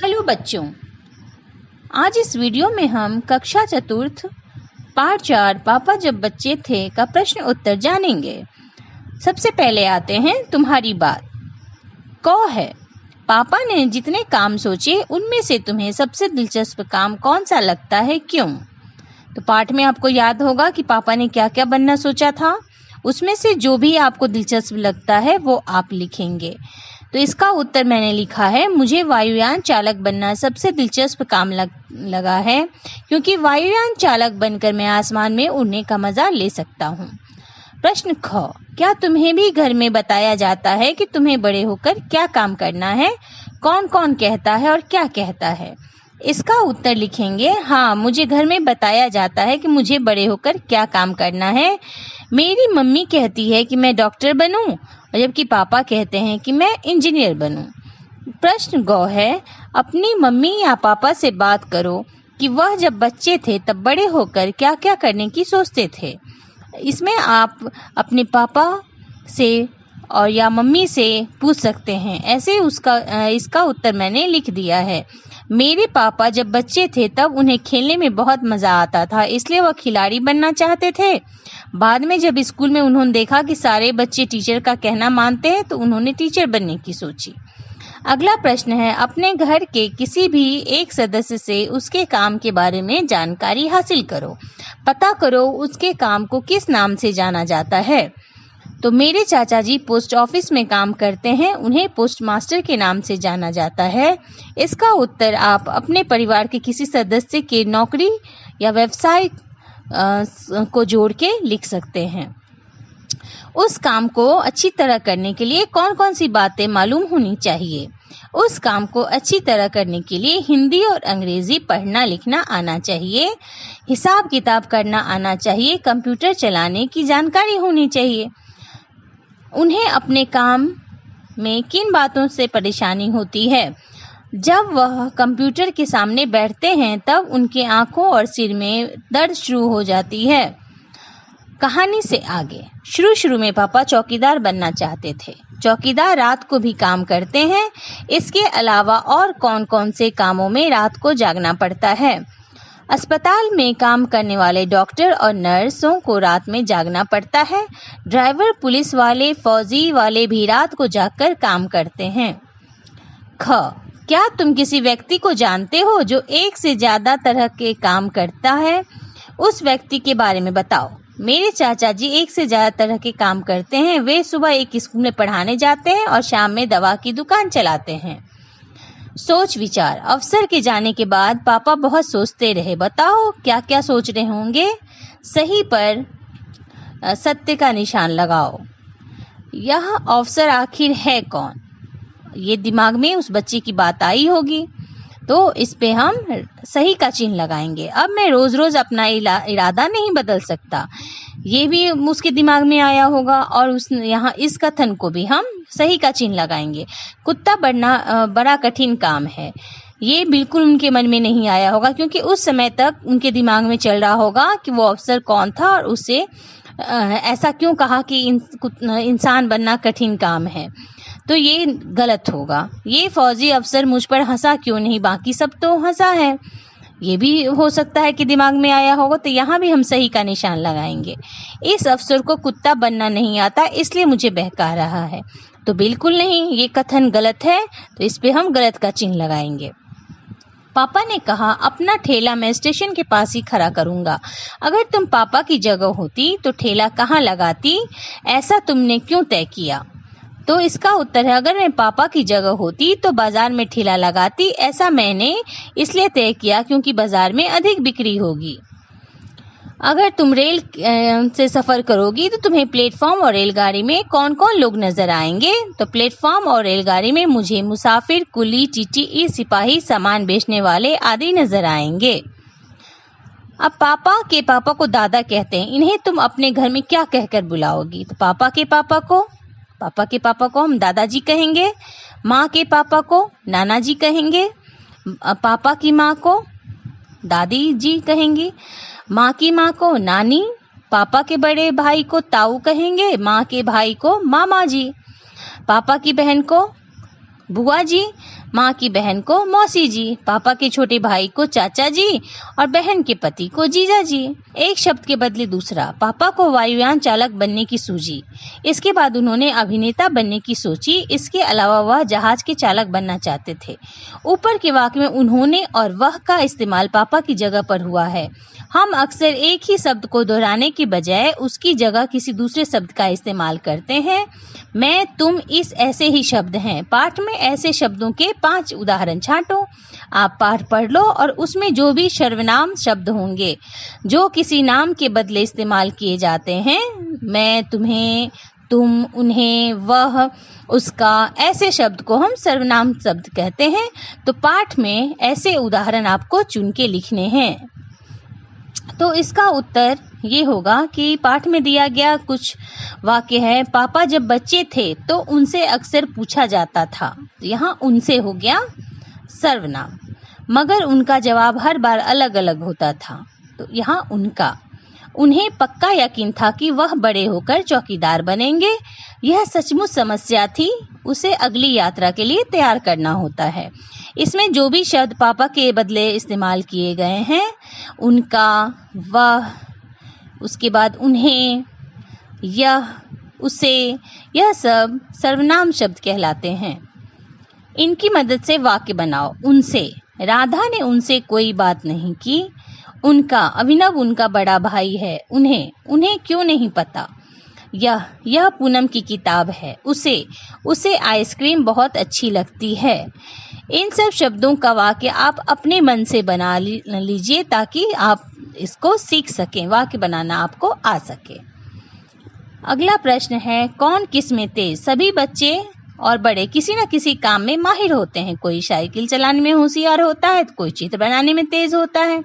Hello बच्चों, आज इस वीडियो में हम कक्षा चतुर्थ पाठ 4 पापा जब बच्चे थे का प्रश्न उत्तर जानेंगे। सबसे पहले आते हैं तुम्हारी बात। क है, पापा ने जितने काम सोचे उनमें से तुम्हें सबसे दिलचस्प काम कौन सा लगता है, क्यों? तो पाठ में आपको याद होगा कि पापा ने क्या क्या बनना सोचा था। उसमें से जो भी आपको दिलचस्प लगता है वो आप लिखेंगे। तो इसका उत्तर मैंने लिखा है, मुझे वायुयान चालक बनना सबसे दिलचस्प काम लगा है, क्योंकि वायुयान चालक बनकर मैं आसमान में उड़ने का मजा ले सकता हूँ। प्रश्न ख, क्या तुम्हें भी घर में बताया जाता है कि तुम्हें बड़े होकर क्या काम करना है? कौन कौन कहता है और क्या कहता है? इसका उत्तर लिखेंगे, हाँ, मुझे घर में बताया जाता है कि मुझे बड़े होकर क्या काम करना है। मेरी मम्मी कहती है कि मैं डॉक्टर बनूं, जबकि पापा कहते हैं कि मैं इंजीनियर बनूं। प्रश्न ग है, अपनी मम्मी या पापा से बात करो कि वह जब बच्चे थे तब बड़े होकर क्या क्या करने की सोचते थे। इसमें आप अपने पापा से और या मम्मी से पूछ सकते हैं। ऐसे इसका उत्तर मैंने लिख दिया है। मेरे पापा जब बच्चे थे तब उन्हें खेलने में बहुत मजा आता था, इसलिए वह खिलाड़ी बनना चाहते थे। बाद में जब स्कूल में उन्होंने देखा कि सारे बच्चे टीचर का कहना मानते हैं तो उन्होंने टीचर बनने की सोची। अगला प्रश्न है, अपने घर के किसी भी एक सदस्य से उसके काम के बारे में जानकारी हासिल करो। पता करो उसके काम को किस नाम से जाना जाता है। तो मेरे चाचा जी पोस्ट ऑफिस में काम करते हैं, उन्हें पोस्ट मास्टर के नाम से जाना जाता है। इसका उत्तर आप अपने परिवार के किसी सदस्य के नौकरी या व्यवसाय को जोड़ के लिख सकते हैं। उस काम को अच्छी तरह करने के लिए कौन कौन सी बातें मालूम होनी चाहिए? उस काम को अच्छी तरह करने के लिए हिंदी और अंग्रेजी पढ़ना लिखना आना चाहिए, हिसाब किताब करना आना चाहिए, कंप्यूटर चलाने की जानकारी होनी चाहिए। उन्हें अपने काम में किन बातों से परेशानी होती है? जब वह कंप्यूटर के सामने बैठते हैं तब उनके आंखों और सिर में दर्द शुरू हो जाती है। कहानी से आगे। शुरू में पापा चौकीदार बनना चाहते थे। चौकीदार रात को भी काम करते हैं। इसके अलावा और कौन कौन से कामों में रात को जागना पड़ता है? अस्पताल में काम करने वाले डॉक्टर और नर्सों को रात में जागना पड़ता है। ड्राइवर, पुलिस वाले, फौजी वाले भी रात को जागकर काम करते हैं। ख, क्या तुम किसी व्यक्ति को जानते हो जो एक से ज्यादा तरह के काम करता है? उस व्यक्ति के बारे में बताओ। मेरे चाचा जी एक से ज्यादा तरह के काम करते हैं। वे सुबह एक स्कूल में पढ़ाने जाते हैं और शाम में दवा की दुकान चलाते हैं। सोच विचार। अफसर के जाने के बाद पापा बहुत सोचते रहे। बताओ क्या क्या सोच रहे होंगे। सही पर सत्य का निशान लगाओ। यह अफसर आखिर है कौन? ये दिमाग में उस बच्चे की बात आई होगी, तो इस पे हम सही का चिन्ह लगाएंगे। अब मैं रोज रोज अपना इरादा नहीं बदल सकता, ये भी उसके दिमाग में आया होगा और यहाँ इस कथन को भी हम सही का चिन्ह लगाएंगे। कुत्ता बनना बड़ा कठिन काम है, ये बिल्कुल उनके मन में नहीं आया होगा, क्योंकि उस समय तक उनके दिमाग में चल रहा होगा कि वो अफसर कौन था और उसे ऐसा क्यों कहा कि इंसान बनना कठिन काम है। तो ये गलत होगा। ये फौजी अफसर मुझ पर हंसा क्यों नहीं, बाकी सब तो हंसा है, ये भी हो सकता है कि दिमाग में आया होगा। तो यहाँ भी हम सही का निशान लगाएंगे। इस अफसर को कुत्ता बनना नहीं आता इसलिए मुझे बहका रहा है, तो बिल्कुल नहीं, ये कथन गलत है, तो इस पे हम गलत का चिन्ह लगाएंगे। पापा ने कहा, अपना ठेला मैं स्टेशन के पास ही खड़ा करूंगा। अगर तुम पापा की जगह होती तो ठेला कहाँ लगाती? ऐसा तुमने क्यों तय किया? तो इसका उत्तर है, अगर मैं पापा की जगह होती तो बाजार में ठेला लगाती। ऐसा मैंने इसलिए तय किया क्योंकि बाजार में अधिक बिक्री होगी। अगर तुम रेल से सफर करोगी तो तुम्हें प्लेटफॉर्म और रेलगाड़ी में कौन कौन लोग नजर आएंगे? तो प्लेटफॉर्म और रेलगाड़ी में मुझे मुसाफिर, कुली, टीटी, सिपाही, सामान बेचने वाले आदि नजर आएंगे। अब पापा के पापा को दादा कहते हैं, इन्हें तुम अपने घर में क्या कहकर बुलाओगी? तो पापा के पापा को हम दादाजी कहेंगे, माँ के पापा को नाना जी कहेंगे, पापा की माँ को दादी जी कहेंगी, माँ की माँ को नानी, पापा के बड़े भाई को ताऊ कहेंगे, माँ के भाई को मामा जी, पापा की बहन को बुआ जी, माँ की बहन को मौसी जी, पापा के छोटे भाई को चाचा जी और बहन के पति को जीजा जी। एक शब्द के बदले दूसरा, पापा को वायुयान चालक बनने की सूझी। इसके बाद उन्होंने अभिनेता बनने की सोची। इसके अलावा वह जहाज के चालक बनना चाहते थे। ऊपर के वाक्य में उन्होंने और वह का इस्तेमाल पापा की जगह पर हुआ है। हम अक्सर एक ही शब्द को दोहराने की बजाय उसकी जगह किसी दूसरे शब्द का इस्तेमाल करते हैं। मैं, तुम, इस ऐसे ही शब्द हैं। पाठ में ऐसे शब्दों के 5 उदाहरण छांटो। आप पाठ पढ़ लो और उसमें जो भी सर्वनाम शब्द होंगे जो किसी नाम के बदले इस्तेमाल किए जाते हैं, मैं, तुम्हें, तुम, उन्हें, वह, उसका, ऐसे शब्द को हम सर्वनाम शब्द कहते हैं। तो पाठ में ऐसे उदाहरण आपको चुन के लिखने हैं। तो इसका उत्तर ये होगा कि पाठ में दिया गया कुछ वाक्य है। पापा जब बच्चे थे तो उनसे अक्सर पूछा जाता था। यहाँ उनसे हो गया सर्वनाम, मगर उनका जवाब हर बार अलग अलग होता था। तो यहाँ उनका। उन्हें पक्का यकीन था कि वह बड़े होकर चौकीदार बनेंगे। यह सचमुच समस्या थी। उसे अगली यात्रा के लिए तैयार करना होता है। इसमें जो भी शब्द पापा के बदले इस्तेमाल किए गए हैं, उनका, वह, उसके बाद उन्हें, यह, उसे, यह सब सर्वनाम शब्द कहलाते हैं। इनकी मदद से वाक्य बनाओ। उनसे, राधा ने उनसे कोई बात नहीं की। उनका, अभिनव उनका बड़ा भाई है। उन्हें क्यों नहीं पता। यह पूनम की किताब है। उसे आइसक्रीम बहुत अच्छी लगती है। इन सब शब्दों का वाक्य आप अपने मन से बना लीजिए ताकि आप इसको सीख सकें, वाक्य बनाना आपको आ सके। अगला प्रश्न है, कौन किस में तेज? सभी बच्चे और बड़े किसी न किसी काम में माहिर होते हैं। कोई साइकिल चलाने में होशियार होता है, तो कोई चित्र बनाने में तेज होता है।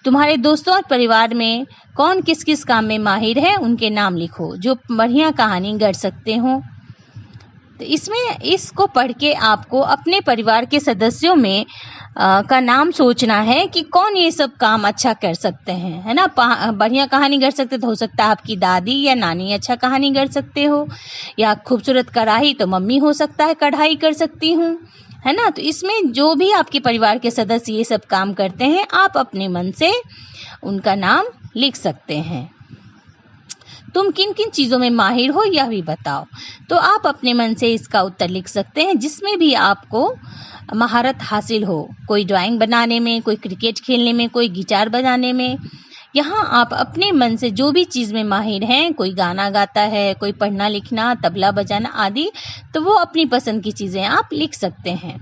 तुम्हारे दोस्तों और परिवार में कौन किस किस काम में माहिर है, उनके नाम लिखो जो बढ़िया कहानी गढ़ सकते हो। तो इसमें इसको पढ़ के आपको अपने परिवार के सदस्यों में का नाम सोचना है कि कौन ये सब काम अच्छा कर सकते हैं, है ना। बढ़िया कहानी गढ़ सकते तो हो सकता है आपकी दादी या नानी अच्छा कहानी गढ़ सकते हो, या खूबसूरत कढ़ाई तो मम्मी हो सकता है कढ़ाई कर सकती हूँ, है ना। तो इसमें जो भी आपके परिवार के सदस्य ये सब काम करते हैं, आप अपने मन से उनका नाम लिख सकते हैं। तुम किन किन चीज़ों में माहिर हो यह भी बताओ। तो आप अपने मन से इसका उत्तर लिख सकते हैं जिसमें भी आपको महारत हासिल हो। कोई ड्राइंग बनाने में, कोई क्रिकेट खेलने में, कोई गिटार बजाने में। यहाँ आप अपने मन से जो भी चीज़ में माहिर हैं, कोई गाना गाता है, कोई पढ़ना लिखना, तबला बजाना आदि, तो वो अपनी पसंद की चीज़ें आप लिख सकते हैं।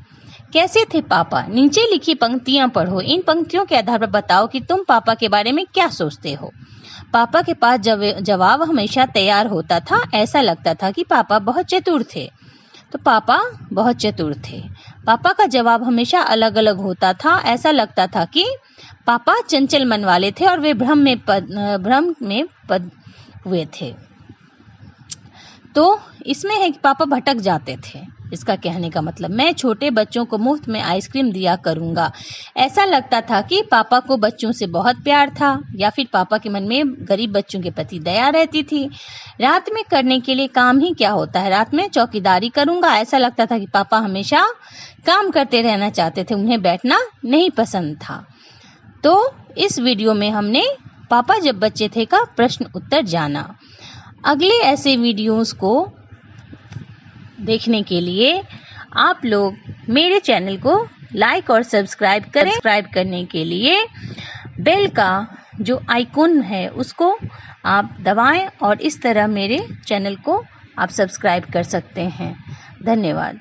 कैसे थे पापा? नीचे लिखी पंक्तियाँ पढ़ो। इन पंक्तियों के आधार पर बताओ कि तुम पापा के बारे में क्या सोचते हो। पापा के पास जवाब हमेशा तैयार होता था। ऐसा लगता था कि पापा बहुत चतुर थे। तो पापा बहुत चतुर थे। पापा का जवाब हमेशा अलग अलग होता था। ऐसा लगता था कि पापा चंचल मन वाले थे और वे भ्रम में पद हुए थे। तो इसमें है कि पापा भटक जाते थे। इसका कहने का मतलब, मैं छोटे बच्चों को मुफ्त में आइसक्रीम दिया करूंगा। ऐसा लगता था कि पापा को बच्चों से बहुत प्यार था, या फिर पापा के मन में गरीब बच्चों के प्रति दया रहती थी। रात में करने के लिए काम ही क्या होता है, रात में चौकीदारी करूंगा। ऐसा लगता था कि पापा हमेशा काम करते रहना चाहते थे, उन्हें बैठना नहीं पसंद था। तो इस वीडियो में हमने पापा जब बच्चे थे का प्रश्न उत्तर जाना। अगले ऐसे वीडियोस को देखने के लिए आप लोग मेरे चैनल को लाइक और सब्सक्राइब करें। सब्सक्राइब करने के लिए बेल का जो आइकॉन है उसको आप दबाएं और इस तरह मेरे चैनल को आप सब्सक्राइब कर सकते हैं। धन्यवाद।